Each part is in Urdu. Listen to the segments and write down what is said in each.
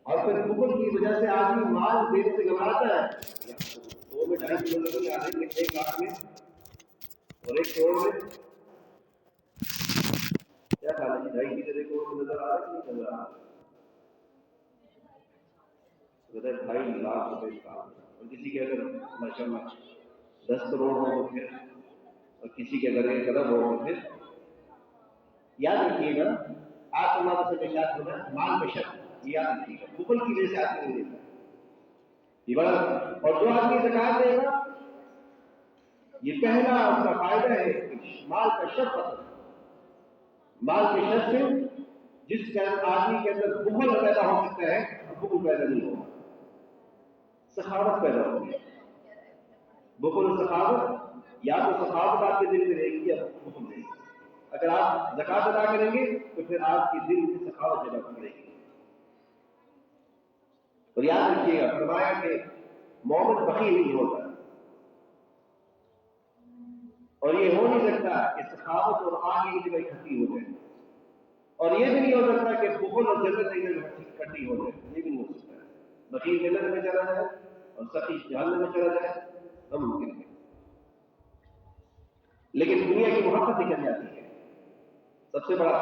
اور پھر بخل کی وجہ سے آدمی مال دینے سے گھبراتا ہے. تو میں 2.5 کلو لگے آدھے میں 1 لاکھ میں اور 1 کروڑ میں کیا کھانا ہے؟ 2.5 کی جگہ کروڑ میں نظر آ رہا ہے کہ نہیں نظر آ رہا؟ 2.5 لاکھ روپے کا. اور کسی کے اگر ماشاء اللہ 10 کروڑ ہو تو پھر، اور کسی کے اگر 1 ارب ہو تو پھر. یاد رکھیے گا آپ اللہ سے ارشاد ہونا مال میں شک، یہ یاد رکھیے گا. بخل کی وجہ سے آدمی نہیں دیتا یہ بڑا. اور جو آدمی زکات دے گا یہ پہلا اس کا فائدہ ہے مال کا شر ختم. مال کے شر سے جس کا آدمی کے اندر بخل پیدا ہو سکتا ہے بخل پیدا نہیں ہوگا، سخاوت پیدا ہوگی. بخل و سخاوت، یا تو سخاوت آپ کے دل میں رہے گی یا بخل رہے گی. اگر آپ زکات ادا کریں گے تو پھر آپ کے دل میں سخاوت جگہ پڑے گی. اور یاد رکھیے گا فرمایا کہ مومن بخیل نہیں ہوتا، اور یہ ہو نہیں سکتا کہ سخاوت اور آگ ایک جگہ اکٹھی ہو جائے، اور یہ بھی نہیں ہو سکتا کہ بخل اور جنت ایک جگہ اکٹھی ہو جائے. یہ بھی نہیں ہو سکتا. بخیل جنت میں چلا جائے اور سخی جہنم میں چلا جائے ناممکن ہے. لیکن دنیا کی محبت نکل جاتی ہے سب سے بڑا.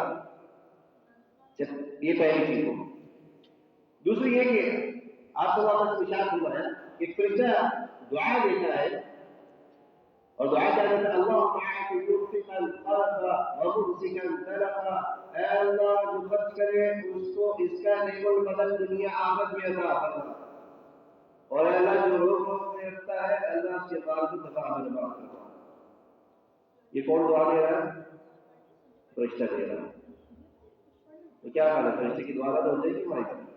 یہ پہلی چیز ہو. دوسری یہ کہ آپ کو واپس اشارہ ہوا ہے کہ فرشتہ دعا دیتا ہے، اور دعا کیا کہتا ہے؟ اللہ معاک یوفق القلب وممسکا تلقا. اے اللہ جو خرچ کرے اس کو اس کا نعم البدل دنیا آخرت میں عطا فرما، اور اے اللہ جو روک میں رکھتا ہے اللہ اس کے بال کو دفاع برباد کرتا. یہ کون دعا دے رہا ہے؟ فرشتہ دے رہا ہے. تو کیا حال ہے؟ فرشتے کی دعا تو ہو جائے گی ہماری طرف.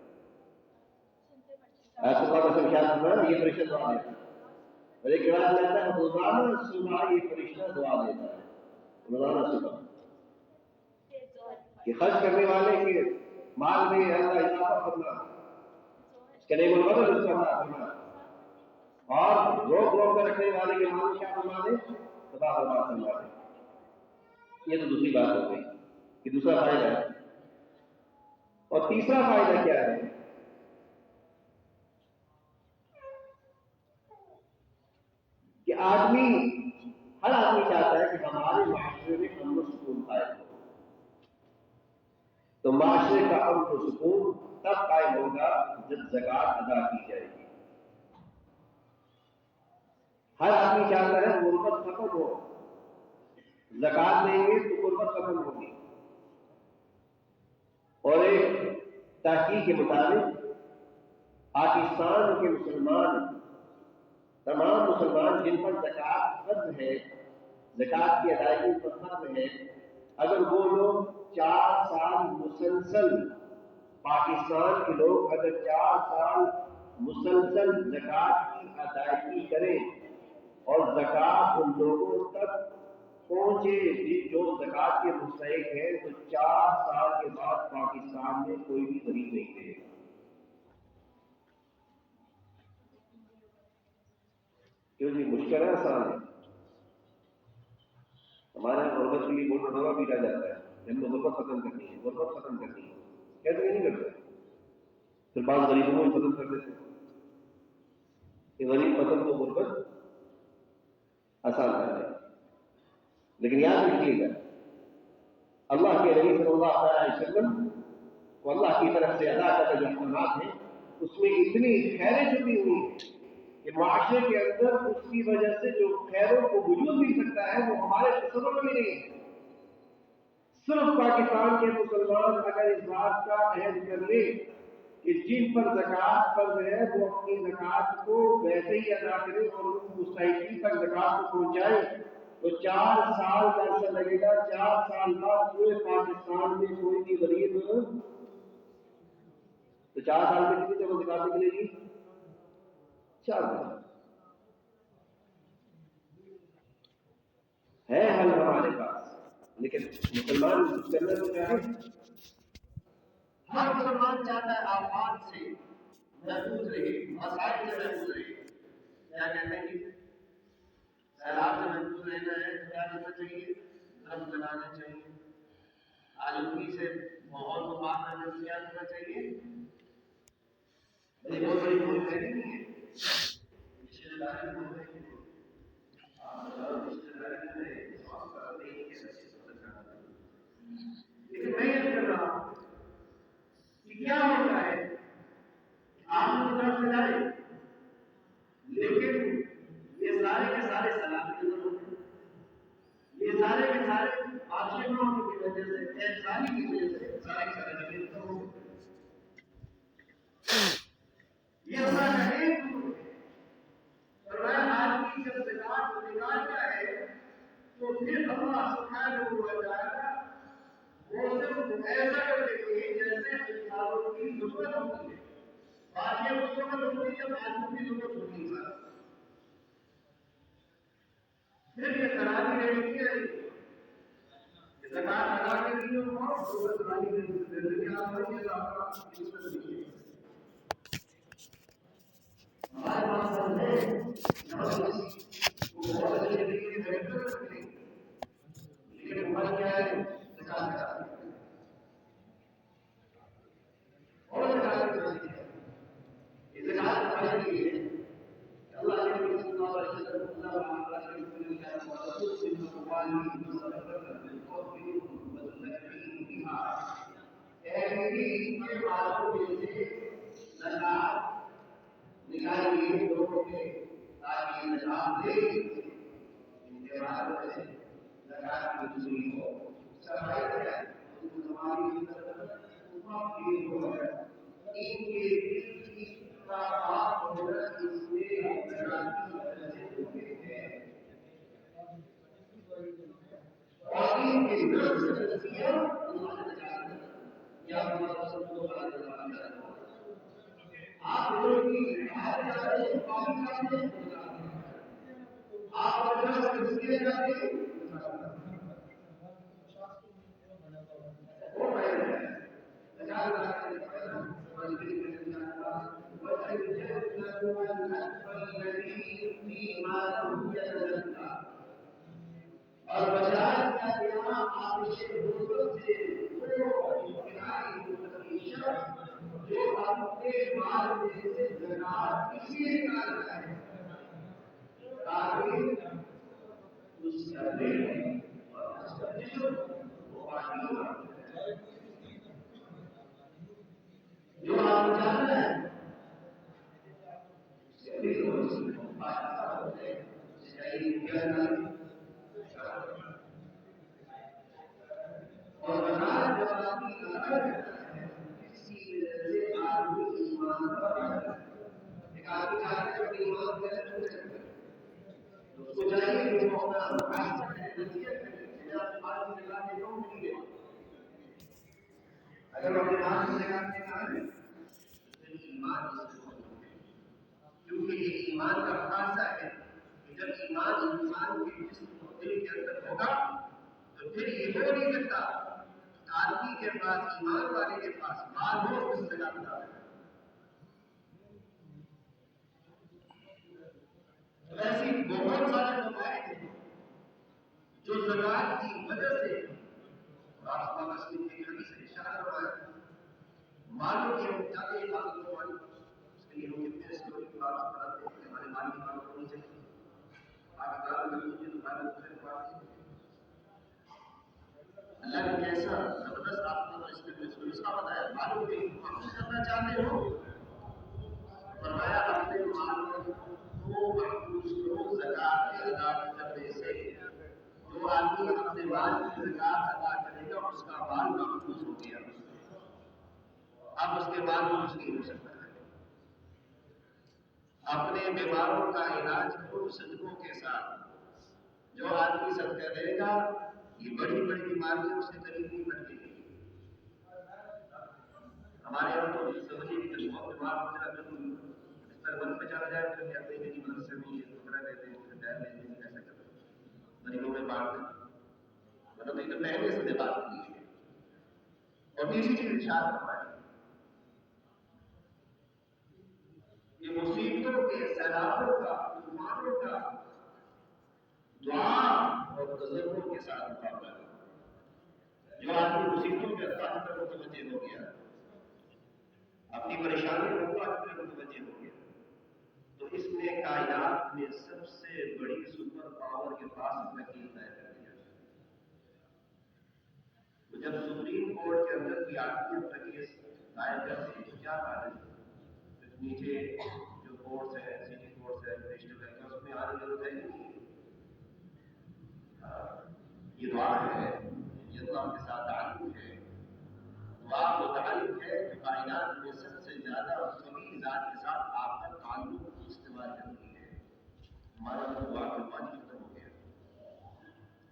ایسا بات ایسا خیال کرنا ہے یہ فرشتہ دعا دیتا ہے. اور ایک روایت لیتا ہے روزانہ صبح یہ فرشتہ دعا دیتا ہے، روزانہ صبح کہ خرچ کرنے والے کے مال میں اللہ اضافہ کرنا، اس کے نعم البدل اس کا عطا کرنا، اور روک روک کر رکھنے والے کے مال کیا فرما دے؟ تباہ برباد فرما دے. یہ تو دوسری بات ہو گئی کہ دوسرا فائدہ ہے. اور تیسرا فائدہ کیا ہے کہ ہر آدمی چاہتا ہے کہ ہمارے معاشرے میں امن و سکون قائم ہو. تو معاشرے کا امن و سکون تب قائم ہوگا جب زکات ادا کی جائے گی. ہر آدمی چاہتا ہے غربت ختم ہو. زکات دیں گے تو غربت ختم ہوگی. اور ایک تحقیق کے مطابق پاکستان کے تمام مسلمان جن پر زکات فرض ہے، زکات کی ادائیگی پر فرض ہے، اگر وہ لوگ 4 سال مسلسل، پاکستان کے لوگ اگر 4 سال مسلسل زکات کی ادائیگی کریں اور زکات ان لوگوں تک پہنچے جو زکات کے مستحق ہیں، تو 4 سال کے بعد پاکستان میں کوئی بھی غریب نہیں رہے گا. کیوں جی مشکل ہے آسان ہے؟ ہمارے یہاں غربت کے لیے بہت بڑا پیٹا جاتا ہے. ہم نے غربت ختم کرنی ہے، غربت ختم کرنی ہے، کیسے نہیں کرتے؟ پھر بعض غریبوں کو ختم کر دیتے کہ غریب ختم کو غربت آسان کر ہے. لیکن یاد رکھیے گا اللہ کے نبی صلی اللہ علیہ وسلم کو اللہ کی طرف سے ادا کردہ جو احکامات ہیں اس میں اتنی خیریں چھپی ہوئی ہیں کہ معاشرے کے اندر اس کی وجہ سے جو خیروں کو وجود مل سکتا ہے وہ ہمارے تصور میں نہیں ہے. صرف پاکستان کے مسلمان اگر اس بات کا عہد کر لے کہ جن پر زکات فرض ہے وہ اپنی زکات کو ویسے ہی ادا کرے اور ان مستحقین تک زکات کو پہنچائے، تو 4 سال کا عرصہ لگے گا. 4 سال بعد پورے پاکستان میں کوئی بھی غریب، تو 4 سال میں کتنی جگہ زکات نکلے گی؟ 4 سال ہے حل ہمارے پاس. لیکن مسلمان اس کے اندر تو کیا ہے؟ ہر مسلمان چاہتا ہے آفات سے محفوظ رہے، مسائل سے محفوظ رہے. کیا کہتے ہیں؟ سیلاب سے محفوظ رہنا ہے تو کیا کرنا چاہیے؟ درخت لگانا چاہیے. آلودگی سے ماحول کو پاک کرنے سے کیا کرنا چاہیے؟ کہ کیا ہوتا ہے آپ لوگ طرف سے جائے، لیکن یہ سارے کے سارے سلام کی ضرورت ہے، یہ سارے کے سارے عاشقوں کی وجہ سے، احسانی کی وجہ سے سارے کے سارے جگہ ہو گئے. یہ اللہ کا ایک حکم ہے. اور آج کی جب زکات نکال کیا ہے تو پھر اللہ سبحانہ و تعالی وہ صرف ایسا کر دیتے ہیں جیسے انسانوں کی ضرورت ہوتی ہے. باقی کو ضرورت ہوتی ہے، باقی کی ضرورت ہوتی ہے. پھر یہ خرابی رہتی ہے زکات ادا کے لیے اور ضرورت والی زندگی آپ کو یہ آپ کا اس میں ہمارے پاس ہے وہ بہت اچھی طریقے سے بہتر کرتے ہیں، لیکن ہمارا کیا ہے زکات کا اور زکات کرتے ہیں. یہ زکات کرنے کے لیے اللہ کے نبی صلی اللہ علیہ وسلم اللہ کے نبی نے کہا کہ قرآن کی مصدر کو بھی مصدر بها ایسی کے باتوں میں سے زکات نکالیے لوگوں کے تاکہ زکات دے ان کے بعد سے زکات کی وصولی ہو. صفائی ہے ہماری کی ہو ان کے دل کی صفات ہونا اس میں زکات کی وجہ سے ہوتے ہیں اور ان کے نفس نفسیہ اللہ نے جانا یا اللہ صلی اللہ علیہ وسلم آپ لوگوں کی حال جاتے ہیں پانی جاتے ہیں آپ اپنا نفسیہ جاتے ہیں وہ پہلے زکات ادا کرنے اور بجائے کا دینا آپ سے دوسروں سے جو اپنے مال میں سے زکات اس لیے نکالتا ہے تاکہ اس کا دل اور اس کا جسم وہ پانی ہو. جو آپ جاننا ہے اور بغیر جب آدمی ادا کرتا ہے کسی وجہ سے آدمی ایمان پر ایک آدمی چاہتے ہیں کہ ایمان غلط ہو جائے تو اس کو چاہیے کہ وہ اپنا فیصلہ کرے نصیحت کرے کہ آپ بات کی جگہ میں کیوں نہیں گئے. اگر اپنے بات کی جگہ میں کہا ہے تو ایمان کیونکہ یہ ایمان کا خاصہ ہے کہ جب ایمان انسان کے جسم و دل کے اندر ہوگا تو پھر یہ ہو نہیں سکتا آدمی کے پاس ایمان والے کے پاس مال ہو اس سے زیادہ ہے. ایسی بہت سارے فوائد ہیں جو زکات کی وجہ سے رسول اللہ صلی اللہ علیہ وسلم سے اشارہ ہوا ہے. مالوں کی ہم چاہتے ہیں بات کو اس کے لیے ہم کتنے سے لوگ بات کرتے ہیں ہمارے مال کی بات ہونی چاہیے. آپ کا میں مجھے تو مال سے بات ہے اللہ نے کیسا زبردست آپ کو اس میں اس کا بتایا مالوں کے محفوظ کرنا چاہتے ہو فرمایا اپنے مالوں کو محفوظ کرو زکات ادا کرنے سے. جو آدمی اپنے مال کی زکات ادا کرے گا اس کا مال محفوظ ہو گیا. اب اس کے بعد کچھ نہیں ہو سکتا ہے. اپنے بیماروں کا علاج کرو صدقوں کے ساتھ. جو آدمی صدقہ دے گا یہ بڑی بڑی بیماریوں سے قریب نہیں بنتی. ہمارے یہاں تو سمجھے کہ بہت بیمار ہو جائے تو بستر بند پہ چلا جائے تو کہتے ہیں کہ مدد سے بھی یہ ٹکڑا دیتے ہیں پھر ڈر لیتے ہیں ایسا کرتے ہیں غریبوں میں بانٹ دیں. مطلب یہ تو پہلے سے بات کی ہے. اور تیسری چیز ارشاد فرمایا یہ مصیبتوں کے سیلابوں کا طوفانوں کا دعا اور تذکر کے ساتھ مقابلہ ہے. جو آدمی مصیبتوں کے اللہ کی طرف متوجہ ہو گیا اپنی پریشانی کو اللہ کی طرف متوجہ ہو گیا تو اس نے کائنات میں سب سے بڑی سپر پاور کے پاس اپنا کیل طے کر دیا. تو جب سپریم کورٹ کے اندر کی آدمی اپنا کیس ظاہر کرتے ہیں تو کیا فائدہ؟ نیچے جو کورس ہے سٹی کورس ہے نیشنل ہے اس میں آنے کی ضرورت ہے نہیں. یہ دعا ہے یہ اللہ کے ساتھ تعلق ہے. دعا وہ تعلق ہے جو کائنات میں سب سے زیادہ قوی ذات کے ساتھ آپ کا تعلق استعمال کرتی ہے. ہمارا دعا کا پانی ختم ہو گیا.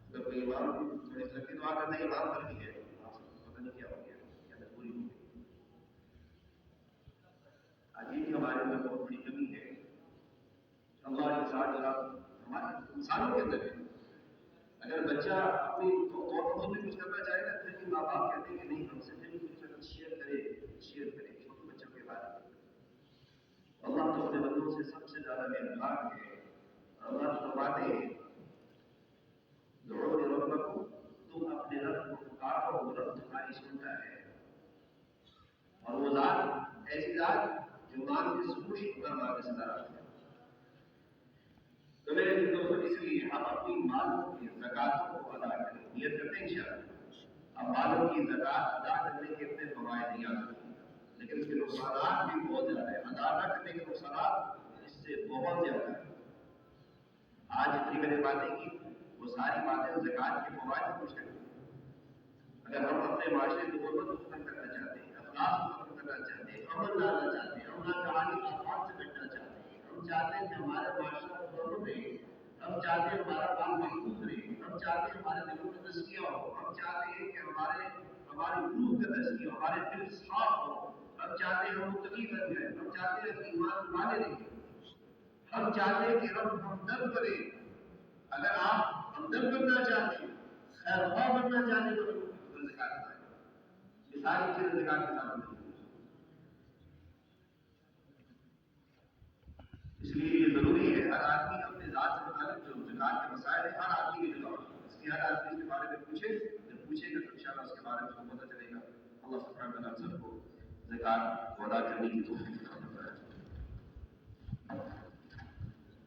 اگر کوئی امام تھوڑی سی لمبی دعا کرنا ہے امام پر بھی ہے پتہ نہیں کیا ہو گیا کیا پوری ہو گئی. عجیب ہمارے اندر بہت بڑی کمی ہے. اللہ کے ساتھ ہمارے انسانوں کے اندر ہے. اگر بچہ اپنی خود بھی کچھ کرنا چاہے نا پھر بھی ماں باپ کہتے ہیں کہ نہیں ہم سے پھر بھی کچھ شیئر کرے چھوٹے بچوں کے بارے میں. اللہ تو اپنے بندوں سے سب سے زیادہ مہربان ہے. اللہ فرماتے ہیں دعونی ربکم تم اپنے رب کو پکارو وہ رب تمہاری سنتا ہے. اور وہ ذات ایسی ذات جو مال کی سروش پر مال سے دار ہے. تو میرے دوستوں اس لیے ہم اپنی مالوں کی زکاتوں کو ادا کریں. نیت کرتے ہیں انشاءاللہ. اب مالوں کی زکات ادا کرنے کے اپنے فوائد یاد رکھیں لیکن اس کے نقصانات بھی بہت زیادہ ہیں. ادا نہ کرنے کے نقصانات اس سے بہت زیادہ ہیں. آج جتنی میں نے باتیں کی وہ ساری باتیں زکات کے فوائد کو کچھ کریں. اگر ہم اپنے معاشرے کو غربت کو ختم کرنا چاہتے ہیں اخلاق کو ختم کرنا چاہتے ہیں امن لانا چاہتے ہیں امن کہانی آسان سے بچنا چاہتے ہیں ہم چاہتے ہیں کہ ہمارا معاشرہ غربت رہے ہم چاہتے ہیں ہمارا مال محفوظ رہے ہم چاہتے ہیں ہمارے دلوں میں تزکیہ ہو ہم چاہتے ہیں کہ ہماری روح کا تزکیہ ہو ہمارے دل صاف ہو ہم چاہتے ہیں ہم متقی بن جائیں ہم چاہتے ہیں کہ ایمان مانے رہیں ہم چاہتے ہیں کہ رب ہمدرد کرے. اگر آپ ہمدرد بننا چاہتے ہیں خیر خواہ بننا چاہتے ہیں تو زکات ادا کریں. یہ ساری چیزیں زکات کے ساتھ ملتی ہیں. اس لیے یہ ضروری ہے ہر آدمی اپنے ذات سے متعلق جو زکات کے مسائل ہیں ہر آدمی کے جواب اس لیے ہر آدمی اس کے بارے میں پوچھے جب پوچھے گا تو انشاءاللہ اس کے بارے میں اس کو پتہ چلے گا. اللہ سبحانہ و تعالیٰ سب کو زکات کو ادا کرنے کی توفیق عطا فرمائے.